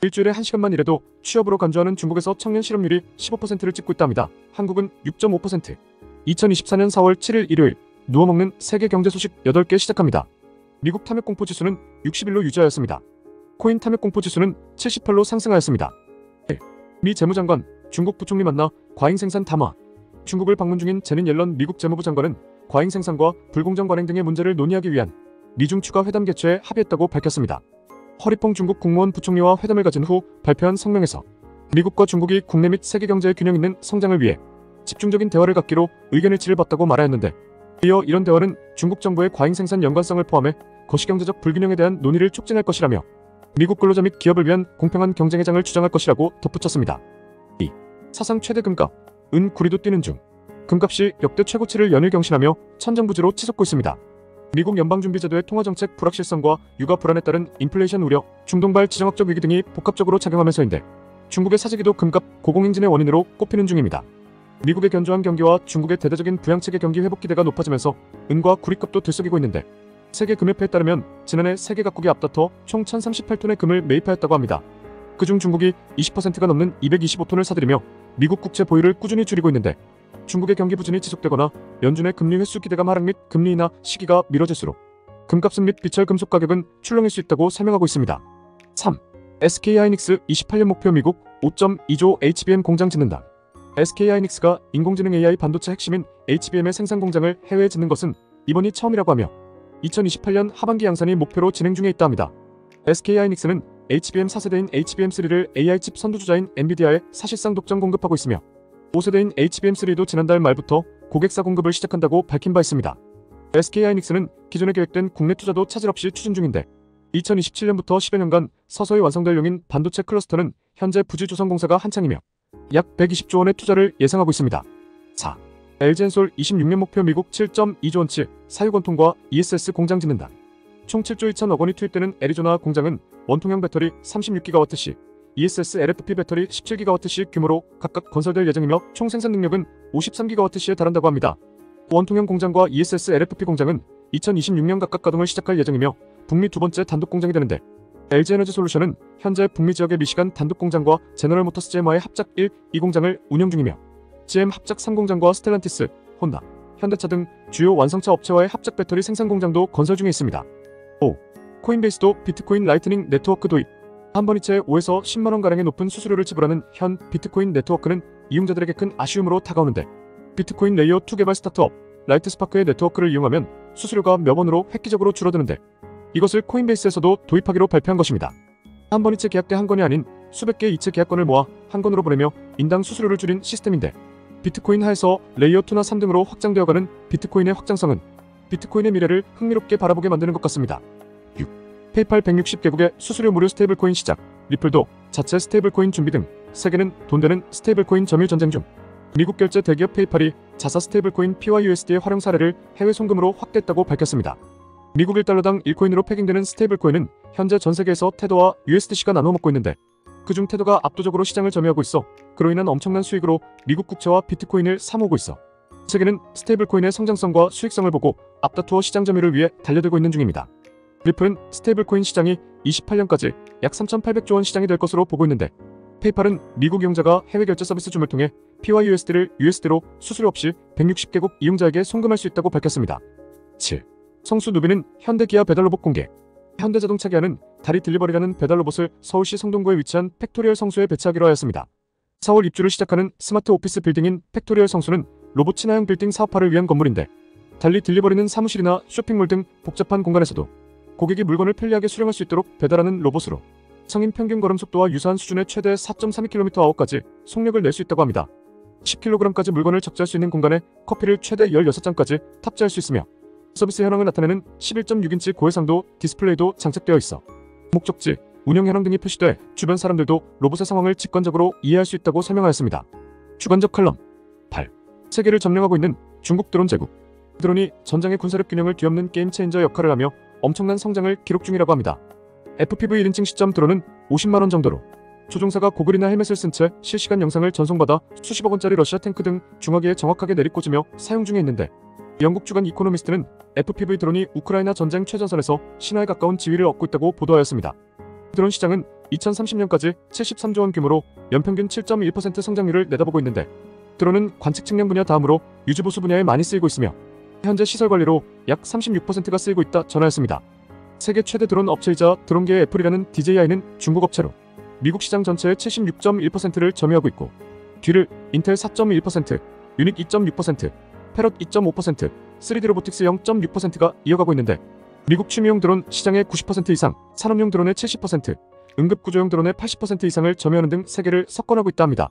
일주일에 1시간만 일해도 취업으로 간주하는 중국에서 청년 실업률이 15%를 찍고 있답니다. 한국은 6.5%. 2024년 4월 7일 일요일 누워먹는 세계 경제 소식 8개 시작합니다. 미국 탐욕공포 지수는 61로 유지하였습니다. 코인 탐욕공포 지수는 78로 상승하였습니다. 미 재무장관, 중국 부총리 만나 과잉생산 담화. 중국을 방문 중인 제닛 옐런 미국 재무부 장관은 과잉생산과 불공정 관행 등의 문제를 논의하기 위한 미중 추가 회담 개최에 합의했다고 밝혔습니다. 허리퐁 중국 국무원 부총리와 회담을 가진 후 발표한 성명에서 미국과 중국이 국내 및 세계 경제의 균형 있는 성장을 위해 집중적인 대화를 갖기로 의견 일치를 봤다고 말하였는데, 이어 이런 대화는 중국 정부의 과잉생산 연관성을 포함해 거시경제적 불균형에 대한 논의를 촉진할 것이라며 미국 근로자 및 기업을 위한 공평한 경쟁의 장을 주장할 것이라고 덧붙였습니다. 2. 사상 최대 금값, 은 구리도 뛰는 중. 금값이 역대 최고치를 연일 경신하며 천정부지로 치솟고 있습니다. 미국 연방준비제도의 통화정책 불확실성과 육아 불안에 따른 인플레이션 우려, 중동발 지정학적 위기 등이 복합적으로 작용하면서인데, 중국의 사재기도 금값 고공행진의 원인으로 꼽히는 중입니다. 미국의 견조한 경기와 중국의 대대적인 부양책의 경기 회복 기대가 높아지면서 은과 구리값도 들썩이고 있는데, 세계금협회에 따르면 지난해 세계 각국이 앞다퉈 총 1038톤의 금을 매입하였다고 합니다. 그중 중국이 20%가 넘는 225톤을 사들이며 미국 국채 보유를 꾸준히 줄이고 있는데, 중국의 경기 부진이 지속되거나 연준의 금리 회수 기대감 하락 및 금리 인하 시기가 미뤄질수록 금값은 및 비철 금속 가격은 출렁일 수 있다고 설명하고 있습니다. 3. SK하이닉스 28년 목표 미국 5.2조 HBM 공장 짓는다. SK하이닉스가 인공지능 AI 반도체 핵심인 HBM의 생산 공장을 해외에 짓는 것은 이번이 처음이라고 하며 2028년 하반기 양산이 목표로 진행 중에 있다 합니다. SK하이닉스는 HBM 4세대인 HBM3를 AI칩 선두주자인 엔비디아에 사실상 독점 공급하고 있으며 5세대인 HBM3도 지난달 말부터 고객사 공급을 시작한다고 밝힌 바 있습니다. SK하이닉스는 기존에 계획된 국내 투자도 차질 없이 추진 중인데, 2027년부터 10여 년간 서서히 완성될 용인 반도체 클러스터는 현재 부지조성공사가 한창이며 약 120조 원의 투자를 예상하고 있습니다. 4. LG엔솔 26년 목표 미국 7.2조 원치 사유건통과 ESS 공장 짓는다. 총 7조 2천억 원이 투입되는 애리조나 공장은 원통형 배터리 36GWh, ESS LFP 배터리 17GWh 규모로 각각 건설될 예정이며 총 생산 능력은 53GWh에 달한다고 합니다. 원통형 공장과 ESS LFP 공장은 2026년 각각 가동을 시작할 예정이며 북미 두 번째 단독 공장이 되는데, LG에너지솔루션은 현재 북미 지역의 미시간 단독 공장과 제너럴모터스 GM와의 합작 1, 2공장을 운영 중이며 GM 합작 3공장과 스텔란티스, 혼다, 현대차 등 주요 완성차 업체와의 합작 배터리 생산 공장도 건설 중에 있습니다. 5. 코인베이스도 비트코인 라이트닝 네트워크 도입. 한 번 이체에 5에서 10만원가량의 높은 수수료를 지불하는 현 비트코인 네트워크는 이용자들에게 큰 아쉬움으로 다가오는데, 비트코인 레이어 2 개발 스타트업 라이트스파크의 네트워크를 이용하면 수수료가 몇 원으로 획기적으로 줄어드는데, 이것을 코인베이스에서도 도입하기로 발표한 것입니다. 한 번 이체 계약 때 한 건이 아닌 수백 개의 이체 계약건을 모아 한 건으로 보내며 인당 수수료를 줄인 시스템인데, 비트코인 하에서 레이어 2나 3 등으로 확장되어가는 비트코인의 확장성은 비트코인의 미래를 흥미롭게 바라보게 만드는 것 같습니다. 6. 페이팔 160개국의 수수료 무료 스테이블코인 시작. 리플도 자체 스테이블코인 준비 등 세계는 돈 되는 스테이블코인 점유 전쟁 중. 미국 결제 대기업 페이팔이 자사 스테이블코인 PYUSD의 활용 사례를 해외 송금으로 확대했다고 밝혔습니다. 미국 1달러당 1코인으로 패깅되는 스테이블코인은 현재 전 세계에서 테더와 USDC가 나눠 먹고 있는데, 그중 테더가 압도적으로 시장을 점유하고 있어 그로 인한 엄청난 수익으로 미국 국채와 비트코인을 사모으고 있어 세계는 스테이블코인의 성장성과 수익성을 보고 앞다투어 시장 점유를 위해 달려들고 있는 중입니다. 리플은 스테이블코인 시장이 28년까지 약 3,800조 원 시장이 될 것으로 보고 있는데, 페이팔은 미국 이용자가 해외 결제 서비스 줌을 통해 PYUSD를 USD로 수수료 없이 160개국 이용자에게 송금할 수 있다고 밝혔습니다. 7. 성수 누비는 현대기아 배달로봇 공개. 현대자동차기아는 다리 딜리버리라는 배달로봇을 서울시 성동구에 위치한 팩토리얼 성수에 배치하기로 하였습니다. 4월 입주를 시작하는 스마트 오피스 빌딩인 팩토리얼 성수는 로봇 친화형 빌딩 사업화를 위한 건물인데, 달리 딜리버리는 사무실이나 쇼핑몰 등 복잡한 공간에서도 고객이 물건을 편리하게 수령할 수 있도록 배달하는 로봇으로 성인 평균 걸음 속도와 유사한 수준의 최대 4.32km/h까지 속력을 낼 수 있다고 합니다. 10kg까지 물건을 적재할 수 있는 공간에 커피를 최대 16잔까지 탑재할 수 있으며 서비스 현황을 나타내는 11.6인치 고해상도 디스플레이도 장착되어 있어 목적지, 운영 현황 등이 표시돼 주변 사람들도 로봇의 상황을 직관적으로 이해할 수 있다고 설명하였습니다. 주관적 칼럼 8. 세계를 점령하고 있는 중국 드론 제국. 드론이 전장의 군사력 균형을 뒤엎는 게임 체인저 역할을 하며 엄청난 성장을 기록 중이라고 합니다. FPV 1인칭 시점 드론은 50만원 정도로 조종사가 고글이나 헬멧을 쓴 채 실시간 영상을 전송받아 수십억 원짜리 러시아 탱크 등 중화기에 정확하게 내리꽂으며 사용 중에 있는데, 영국 주간 이코노미스트는 FPV 드론이 우크라이나 전쟁 최전선에서 신화에 가까운 지위를 얻고 있다고 보도하였습니다. 드론 시장은 2030년까지 73조 원 규모로 연평균 7.1% 성장률을 내다보고 있는데, 드론은 관측 측량 분야 다음으로 유지보수 분야에 많이 쓰이고 있으며 현재 시설 관리로 약 36%가 쓰이고 있다 전하였습니다. 세계 최대 드론 업체이자 드론계의 애플이라는 DJI는 중국 업체로 미국 시장 전체의 76.1%를 점유하고 있고, 뒤를 인텔 4.1%, 유닉 2.6%, 패럿 2.5%, 3D 로보틱스 0.6%가 이어가고 있는데, 미국 취미용 드론 시장의 90% 이상, 산업용 드론의 70%, 응급구조용 드론의 80% 이상을 점유하는 등 세계를 석권하고 있다 합니다.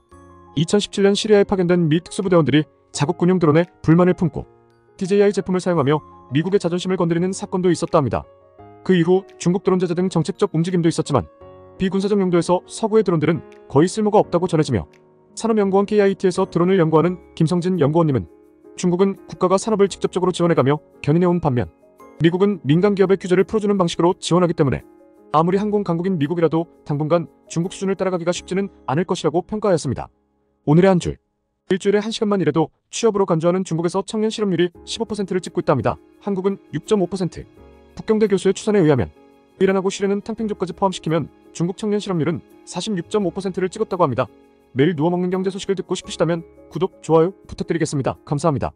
2017년 시리아에 파견된 미 특수부대원들이 자국 군용 드론에 불만을 품고 DJI 제품을 사용하며 미국의 자존심을 건드리는 사건도 있었다 합니다. 그 이후 중국 드론 제재 등 정책적 움직임도 있었지만 비군사적 용도에서 서구의 드론들은 거의 쓸모가 없다고 전해지며, 산업연구원 KIT에서 드론을 연구하는 김성진 연구원님은 중국은 국가가 산업을 직접적으로 지원해가며 견인해온 반면 미국은 민간 기업의 규제를 풀어주는 방식으로 지원하기 때문에 아무리 항공 강국인 미국이라도 당분간 중국 수준을 따라가기가 쉽지는 않을 것이라고 평가하였습니다. 오늘의 한 줄. 일주일에 1시간만 일해도 취업으로 간주하는 중국에서 청년 실업률이 15%를 찍고 있답니다. 한국은 6.5%. 북경대 교수의 추산에 의하면 일하고 쉬려는 탕평족까지 포함시키면 중국 청년 실업률은 46.5%를 찍었다고 합니다. 매일 누워먹는 경제 소식을 듣고 싶으시다면 구독, 좋아요 부탁드리겠습니다. 감사합니다.